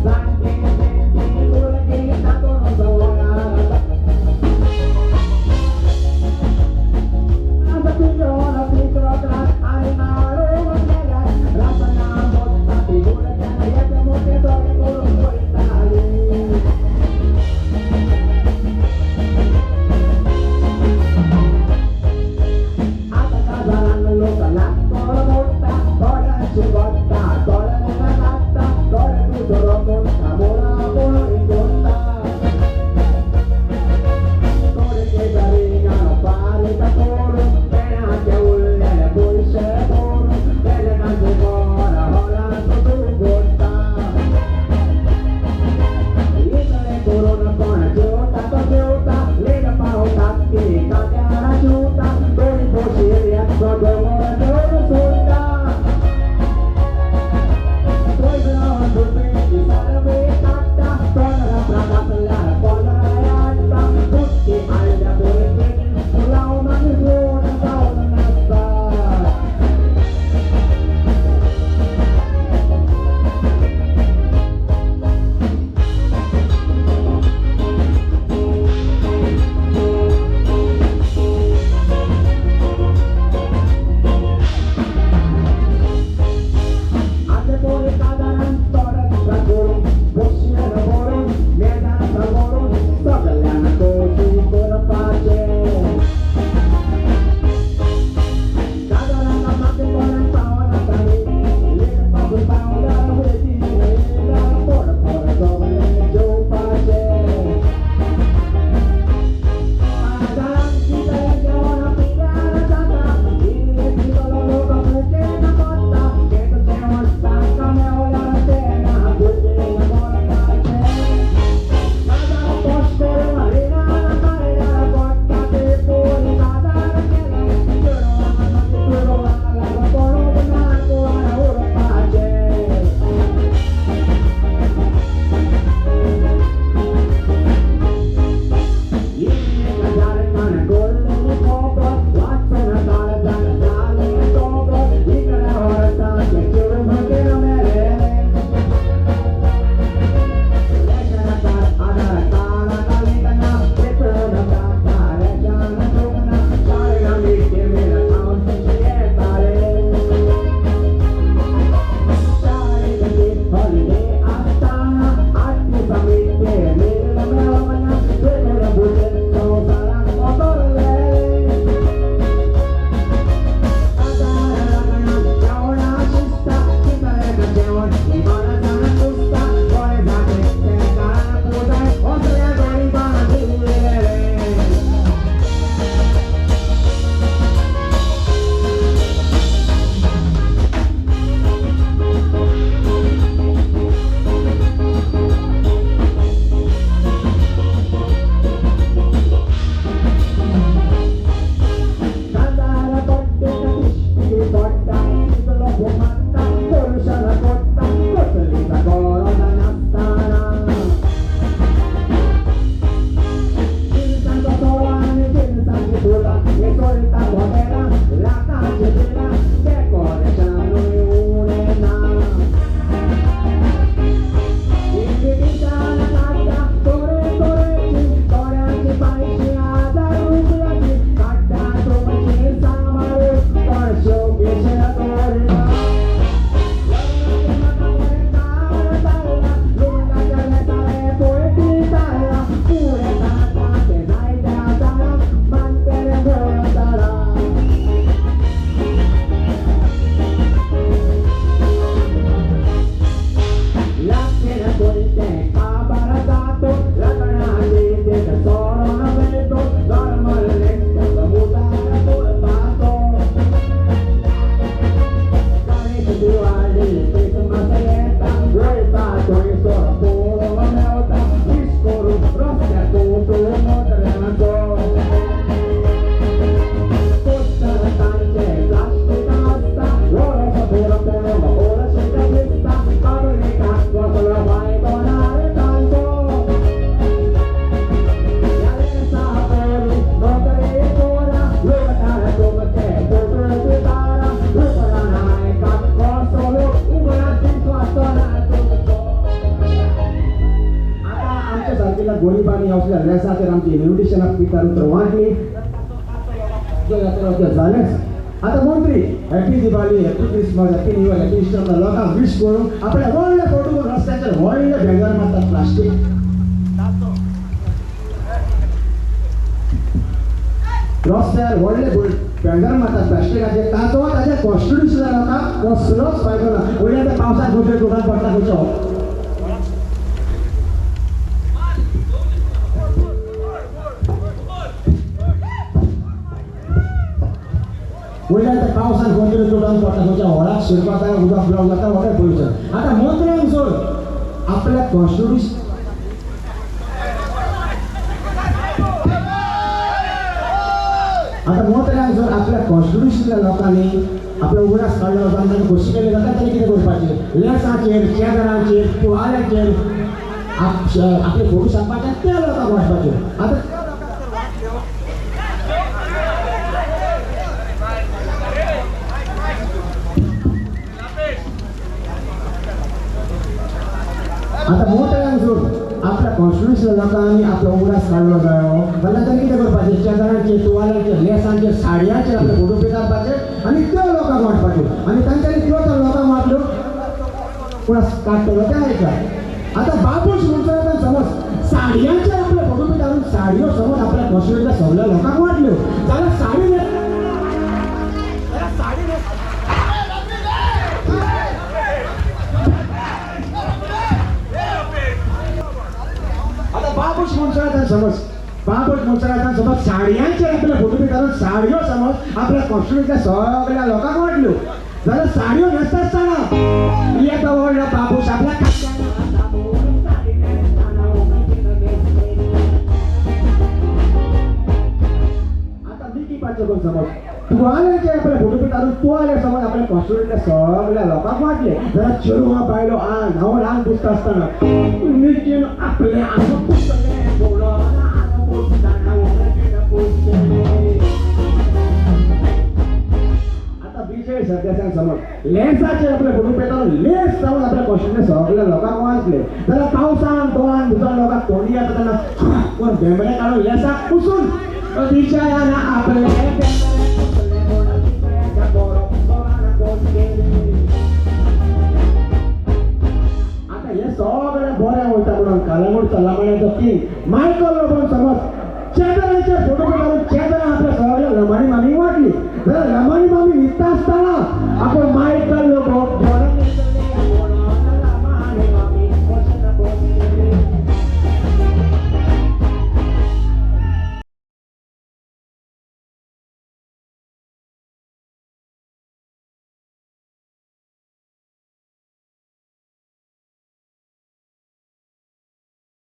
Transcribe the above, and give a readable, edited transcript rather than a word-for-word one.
Senti, senti, pure chi sta con un solo पावसल्या लेसाचेर आमची इन्व्हिटेशनां पितार उतर वाटली जालेच आता मंत्री happy Diwali happy Christmas happy new year happy Easter लोकांक विश करून आपल्या व्हडले फोटो रस्त्याचेर व्हडले बॅनर मारतात प्लास्टीक रस्त्यार व्हडले बॅनर मारतात प्लास्टिकाचे ताचो ताच्या कॉन्स्टिट्युशनल लोकांक कसलोच फायदो ना वयल्या त्या पावसाक गोटे टोटाल पडटा खंयचो वयल्या त्या पावसान खंयतरी टोटाल पडटा खंयच्या व्हडाक शिरपाक उदक फ्लो जाता वॉटर पोल्युशन आतां मंत्र्यांक सोड आपल्या कॉन्स्टिट्युशन आता मंत्र्यांक जर आपल्या कॉन्स्टिट्युशनल्या लोकांनी आपलो उगडास काडलो जाल्यार घोशी केली जाता तेणी कितें करपाचें लेसाचेर शेजारांचेर तुवाल्याचेर आपले फोटो छापपाचे त्या लोकांक वाटपाचे आतां मंत्र्यांक जर आपल्या कॉन्स्टिट्युशनल लोकांनी आपलो उगडास काडलो जायो जाल्यार तेणी कितें करपाचें शेजारांचेर तुवाल्याचेर लेसांचेर साडयांचेर आपले फोटो पेटावपाचे आनी त्यो लोकांक वाटपाच्यो आनी तांच्यांनी त्यो तर लोकांक वाटल्यो पूण काडटलो ते आयकात आतां बाबूश म्हणटा समज साडयांचेर आपले फोटो पेटावून साडयो समज आपल्या कॉन्स्टिट्युशनल्या सगळ्या लोकांक वाटल्यो जाल्यार साडी बाबूश मनसरांतल्यान समज साडयांचेर आपले फोटो पेटावून साडयो समज आपल्या कॉन्स्टिट्युशनल्या सगळ्या लोकांक वाटल्यो जाल्यार साडयो न्हेसता आसतना येता व्हडलो बाबूश आपल्या आतां मी किपाचें कोण समज तुवाल्याचेर आपले फोटो पेटावून तुवाले समज आपल्या कॉन्स्टिट्युशनल्या सगळ्या लोकांक वाटले जाल्यार चेडवा बायलो हांव ल्हान दिसता आसतना नितीन आपले आता विजय सध्याच्यान समज लेन्साचेर आपले फोटो पेटावून लेस जावन आपल्या कॉन्स्टिट्युशनल्या सगळ्या लोकांक वाचले जाल्यार पावसान दोन भितर लोकांक तोंडी येता तेन्ना कोण भेंबडे काडून लेसाक पुसून विजयान आपले आता हे सगळे बरें वयता म्हणून कालांगूट चलामण्याचो किंग मायकल लोबोन समज शेजारांचे फोटो काडून शेजारां आपल्या सगळ्या लमाणी मामी वाटली जाल्यार लमाणी मामी न्हिदता आसतना आपण मायकल लोबो